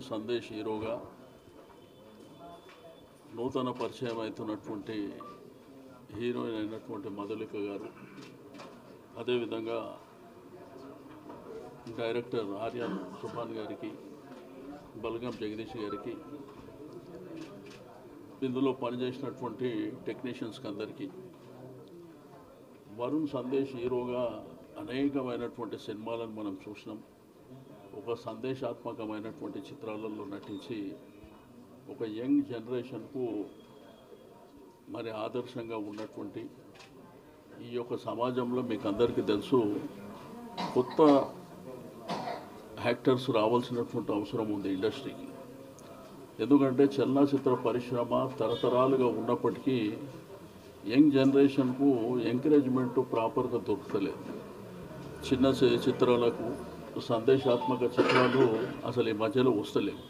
సందేశ్ హీరోగా నూతన పరిచయం అవుతున్నటువంటి హీరోయిన్ అయినటువంటి మధులిక గారు, అదేవిధంగా డైరెక్టర్ ఆర్యన్ సుభాన్ గారికి, బల్గం జగదీష్ గారికి, ఇందులో పనిచేసినటువంటి టెక్నీషియన్స్కి అందరికీ, వరుణ్ సందేశ్ హీరోగా అనేకమైనటువంటి సినిమాలను మనం చూసినాం. ఒక సందేశాత్మకమైనటువంటి చిత్రాలలో నటించి ఒక యంగ్ జనరేషన్కు మరి ఆదర్శంగా ఉన్నటువంటి ఈ యొక్క సమాజంలో మీకు అందరికీ తెలుసు, కొత్త యాక్టర్స్ రావాల్సినటువంటి అవసరం ఉంది ఇండస్ట్రీకి. ఎందుకంటే చలనచిత్ర పరిశ్రమ తరతరాలుగా ఉన్నప్పటికీ యంగ్ జనరేషన్కు ఎంకరేజ్మెంటు ప్రాపర్గా దొరుకుతలేదు. చిన్న చిత్రాలకు, సందేశాత్మక చిత్రాలు అసలు ఈ మధ్యలో వస్తలేవు.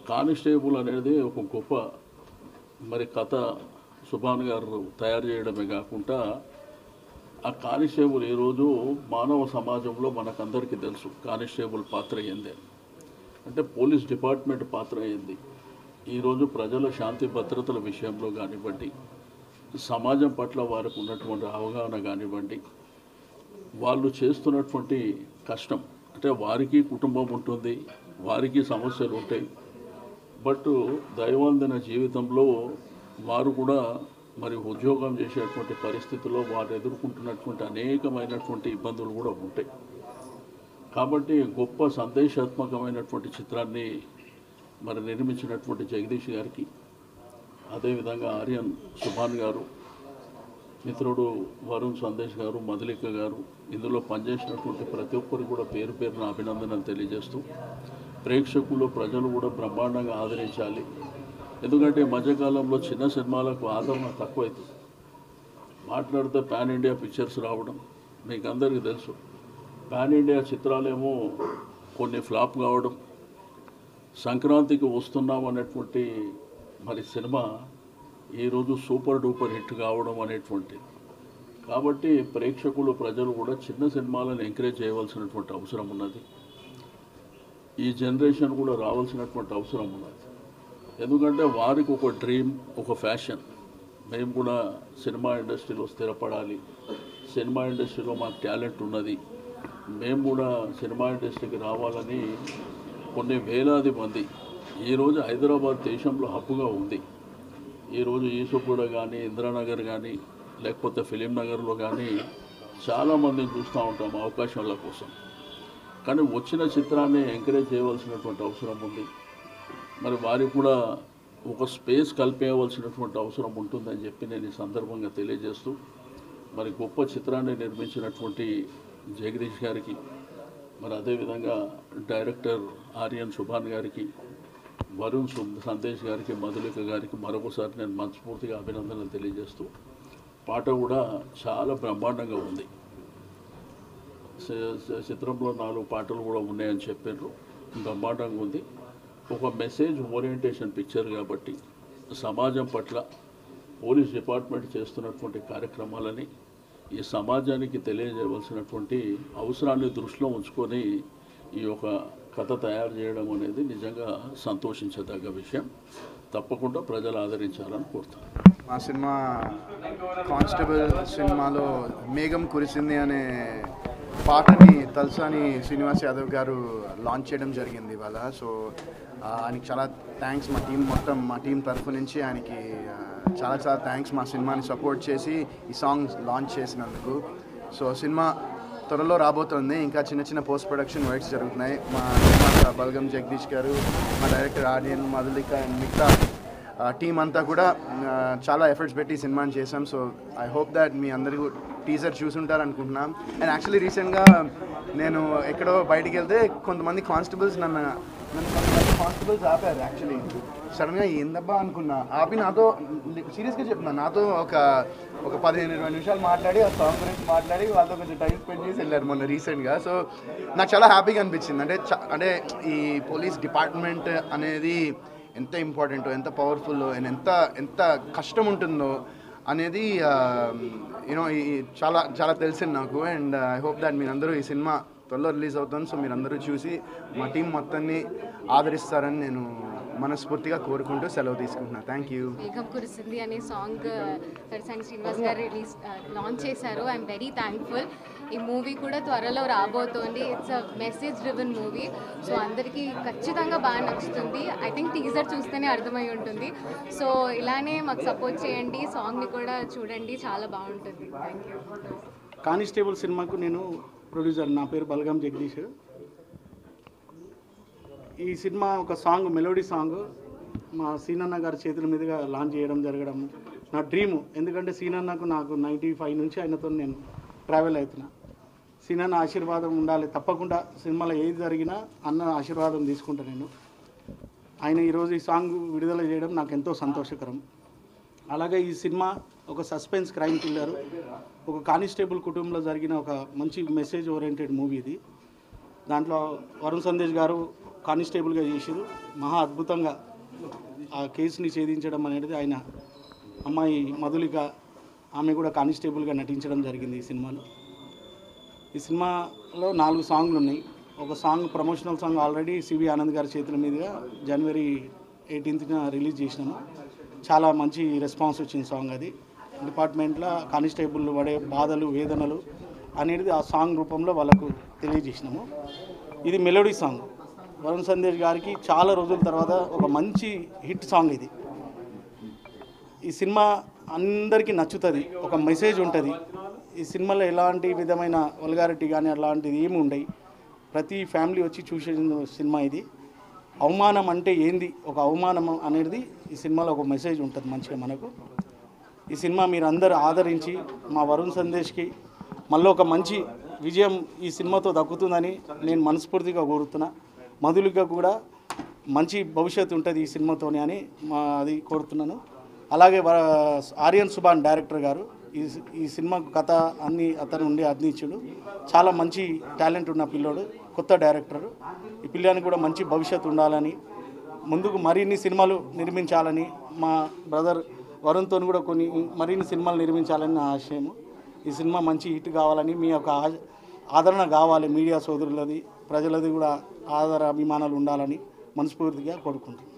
కానిస్టేబుల్ అనేది ఒక గొప్ప మరి కథ సుభాన్ గారు తయారు చేయడమే కాకుండా ఆ కానిస్టేబుల్ ఈరోజు మానవ సమాజంలో మనకందరికీ తెలుసు కానిస్టేబుల్ పాత్ర ఏంది అంటే పోలీస్ డిపార్ట్మెంట్ పాత్ర ఏంది. ఈరోజు ప్రజల శాంతి భద్రతల విషయంలో కానివ్వండి, సమాజం పట్ల వారికి ఉన్నటువంటి అవగాహన కానివ్వండి, వాళ్ళు చేస్తున్నటువంటి కష్టం అంటే వారికి కుటుంబం ఉంటుంది, వారికి సమస్యలు ఉంటాయి. బట్ దైవందిన జీవితంలో వారు కూడా మరి ఉద్యోగం చేసేటువంటి పరిస్థితుల్లో వారు ఎదుర్కొంటున్నటువంటి అనేకమైనటువంటి ఇబ్బందులు కూడా ఉంటాయి. కాబట్టి గొప్ప సందేశాత్మకమైనటువంటి చిత్రాన్ని మరి నిర్మించినటువంటి జగదీష్ గారికి, అదేవిధంగా ఆర్యన్ సుభాన్ గారు, మిత్రుడు వరుణ్ సందేశ్ గారు, మధులిక గారు, ఇందులో పనిచేసినటువంటి ప్రతి ఒక్కరు కూడా పేరు పేరున అభినందనలు తెలియజేస్తూ, ప్రేక్షకులు ప్రజలు కూడా బ్రహ్మాండంగా ఆదరించాలి. ఎందుకంటే మధ్యకాలంలో చిన్న సినిమాలకు ఆదరణ తక్కువైతుంది. మాట్లాడితే పాన్ ఇండియా పిక్చర్స్ రావడం మీకు అందరికీ తెలుసు. పాన్ ఇండియా చిత్రాలేమో కొన్ని ఫ్లాప్ కావడం, సంక్రాంతికి వస్తున్నాం అనేటువంటి మరి సినిమా ఈరోజు సూపర్ డూపర్ హిట్ కావడం అనేటువంటి. కాబట్టి ప్రేక్షకులు ప్రజలు కూడా చిన్న సినిమాలను ఎంకరేజ్ చేయవలసినటువంటి అవసరం ఉన్నది. ఈ జనరేషన్ కూడా రావాల్సినటువంటి అవసరం ఉన్నది. ఎందుకంటే వారికి ఒక డ్రీమ్, ఒక ఫ్యాషన్, మేము కూడా సినిమా ఇండస్ట్రీలో స్థిరపడాలి, సినిమా ఇండస్ట్రీలో మాకు టాలెంట్ ఉన్నది, మేము కూడా సినిమా ఇండస్ట్రీకి రావాలని కొన్ని వేలాది మంది ఈరోజు హైదరాబాద్ దేశంలో హబ్బుగా ఉంది. ఈరోజు ఈసోగూడ కానీ, ఇందిరానగర్ కానీ, లేకపోతే ఫిలిం నగర్లో కానీ చాలామందిని చూస్తూ ఉంటాం అవకాశాల కోసం. కానీ వచ్చిన చిత్రాన్ని ఎంకరేజ్ చేయవలసినటువంటి అవసరం ఉంది. మరి వారికి కూడా ఒక స్పేస్ కల్పించవలసినటువంటి అవసరం ఉంటుందని చెప్పి నేను ఈ సందర్భంగా తెలియజేస్తూ, మరి గొప్ప చిత్రాన్ని నిర్మించినటువంటి జగదీష్ గారికి, మరి అదేవిధంగా డైరెక్టర్ ఆర్యన్ సుభాన్ గారికి, వరుణ్ సందేశ్ గారికి, మధులిక గారికి మరొకసారి నేను మనస్ఫూర్తిగా అభినందనలు తెలియజేస్తూ, పాట కూడా చాలా బ్రహ్మాండంగా ఉంది. చిత్రంలో 4 పాటలు కూడా ఉన్నాయని చెప్పారు. బ్రహ్మాండంగా ఉంది. ఒక మెసేజ్ ఓరియంటేషన్ పిక్చర్ కాబట్టి సమాజం పట్ల పోలీస్ డిపార్ట్మెంట్ చేస్తున్నటువంటి కార్యక్రమాలని ఈ సమాజానికి తెలియజేయవలసినటువంటి అవసరాన్ని దృష్టిలో ఉంచుకొని ఈ యొక్క కథ తయారు చేయడం అనేది నిజంగా సంతోషించదగ్గ విషయం. తప్పకుండా ప్రజలు ఆదరించాలని కోరుతాను. మా సినిమా కానిస్టేబుల్ సినిమాలో మేఘం కురిసింది అనే పాటని తల్సాని శ్రీనివాస్ యాదవ్ గారు లాంచ్ చేయడం జరిగింది ఇవాళ. సో ఆయనకి చాలా థ్యాంక్స్, మా టీం తరఫు నుంచి ఆయనకి చాలా చాలా థ్యాంక్స్ మా సినిమాని సపోర్ట్ చేసి ఈ సాంగ్ లాంచ్ చేసినందుకు. సో సినిమా త్వరలో రాబోతుంది. ఇంకా చిన్న పోస్ట్ ప్రొడక్షన్ వర్క్స్ జరుగుతున్నాయి. మా నిర్మాత బల్గం జగదీష్ గారు, మా డైరెక్టర్ ఆర్యన్, మధులిక అండ్ మిగతా టీం అంతా కూడా చాలా ఎఫర్ట్స్ పెట్టి సినిమాని చేసాం. సో ఐ హోప్ దాట్ మీ అందరికీ టీజర్ చూసుంటారు అనుకుంటున్నాం. అండ్ యాక్చువల్లీ రీసెంట్గా నేను ఎక్కడో బయటికి వెళ్తే కొంతమంది కానిస్టేబుల్స్ నన్ను ఆపారు. యాక్చువల్లీ సడన్గా ఏందబ్బా అనుకున్నా, ఆపి నాతో సీరియస్గా చెప్తున్నాను, నాతో ఒక 15-20 నిమిషాలు మాట్లాడి ఆ సాంగ్ గురించి మాట్లాడి వాళ్ళతో కొంచెం టైం స్పెండ్ చేసి వెళ్ళారు మొన్న రీసెంట్గా. సో నాకు చాలా హ్యాపీగా అనిపించింది. అంటే ఈ పోలీస్ డిపార్ట్మెంట్ అనేది ఎంత ఇంపార్టెంటో, ఎంత పవర్ఫుల్లో, ఎంత కష్టం ఉంటుందో అనేది చాలా చాలా తెలిసింది నాకు. అండ్ ఐ హోప్ దాట్ మీరందరూ ఈ సినిమా త్వరలో రిలీజ్ అవుతుంది. సో మీరందరూ చూసి మా టీం మొత్తాన్ని ఆదరిస్తారని నేను మనస్ఫూర్తిగా కోరుకుంటూ సెలవు తీసుకుంటున్నాను. Thank you. మేఘం కురిసింది అనే సాంగ్ తలసాని శ్రీనివాస్ గారు లాంచ్ చేశారు. I'm very thankful. ఈ మూవీ కూడా త్వరలో రాబోతోంది. It's a message driven movie. So అందరికీ ఖచ్చితంగా బాగా నచ్చుతుంది. ఐ థింక్ టీజర్ చూస్తేనే అర్థమై ఉంటుంది. సో ఇలానే మాకు సపోర్ట్ చేయండి, సాంగ్ని కూడా చూడండి, చాలా బాగుంటుంది. Thank you. కానిస్టేబుల్ సినిమాకు నేను ప్రొడ్యూసర్. నా పేరు బలగం జగదీష్. ఈ సినిమా ఒక సాంగ్, మెలోడీ సాంగ్ మా సీనన్న గారి చేతుల మీదుగా లాంచ్ చేయడం జరగడం నా డ్రీము. ఎందుకంటే సీనన్నకు నాకు 95 నుంచి ఆయనతో నేను ట్రావెల్ అవుతున్నా. సీనన్న ఆశీర్వాదం ఉండాలి తప్పకుండా. సినిమాలో ఏది జరిగినా అన్న ఆశీర్వాదం తీసుకుంటా నేను. ఆయన ఈరోజు ఈ సాంగ్ విడుదల చేయడం నాకు ఎంతో సంతోషకరం. అలాగే ఈ సినిమా ఒక సస్పెన్స్ క్రైమ్ థ్రిల్లర్, ఒక కానిస్టేబుల్ కుటుంబంలో జరిగిన ఒక మంచి మెసేజ్ ఓరియంటెడ్ మూవీ ఇది. దాంట్లో వరుణ్ సందేశ్ గారు కానిస్టేబుల్గా చేసారు. మహా అద్భుతంగా ఆ కేసుని ఛేదించడం అనేది. ఆయన అమ్మాయి మధులిక, ఆమె కూడా కానిస్టేబుల్గా నటించడం జరిగింది ఈ సినిమాలో. ఈ సినిమాలో 4 సాంగ్లు ఉన్నాయి. ఒక song promotional song already CV Anand గారి చేతుల మీదుగా జనవరి 18న రిలీజ్ చేసినాము. చాలా మంచి రెస్పాన్స్ వచ్చింది సాంగ్. అది డిపార్ట్మెంట్లో కానిస్టేబుల్ పడే బాధలు, వేదనలు అనేది ఆ సాంగ్ రూపంలో వాళ్ళకు తెలియజేసినాము. ఇది మెలోడీ సాంగ్. వరుణ్ సందేశ్ గారికి చాలా రోజుల తర్వాత ఒక మంచి హిట్ సాంగ్ ఇది. ఈ సినిమా అందరికీ నచ్చుతుంది. ఒక మెసేజ్ ఉంటుంది ఈ సినిమాలో. ఎలాంటి విధమైన వల్గారిటీ కానీ అలాంటిది ఏమి ఉండవు. ప్రతి ఫ్యామిలీ వచ్చి చూసే సినిమా ఇది. అవమానం అంటే ఏంది, ఒక అవమానం అనేది ఈ సినిమాలో ఒక మెసేజ్ ఉంటుంది మంచిగా మనకు. ఈ సినిమా మీరు అందరూ ఆదరించి మా వరుణ్ సందేశ్కి మళ్ళీ ఒక మంచి విజయం ఈ సినిమాతో దక్కుతుందని నేను మనస్ఫూర్తిగా కోరుతున్నా. మధులిక కూడా మంచి భవిష్యత్తు ఉంటుంది ఈ సినిమాతోనే అని అది కోరుతున్నాను. అలాగే ఆర్యన్ సుబాన్ డైరెక్టర్ గారు ఈ సినిమాకు కథ అన్నీ అతను ఉండి అందించాడు. చాలా మంచి టాలెంట్ ఉన్న పిల్లోడు, కొత్త డైరెక్టరు. ఈ పిల్లానికి కూడా మంచి భవిష్యత్తు ఉండాలని, ముందుకు మరిన్ని సినిమాలు నిర్మించాలని, మా బ్రదర్ వరుణ్తో కూడా మరిన్ని సినిమాలు నిర్మించాలని నా ఆశయము. ఈ సినిమా మంచి హిట్ కావాలని, మీ యొక్క ఆదరణ కావాలి, మీడియా సోదరులది, ప్రజలది కూడా ఆదర అభిమానాలు ఉండాలని మనస్ఫూర్తిగా కోరుకుంటున్నాను.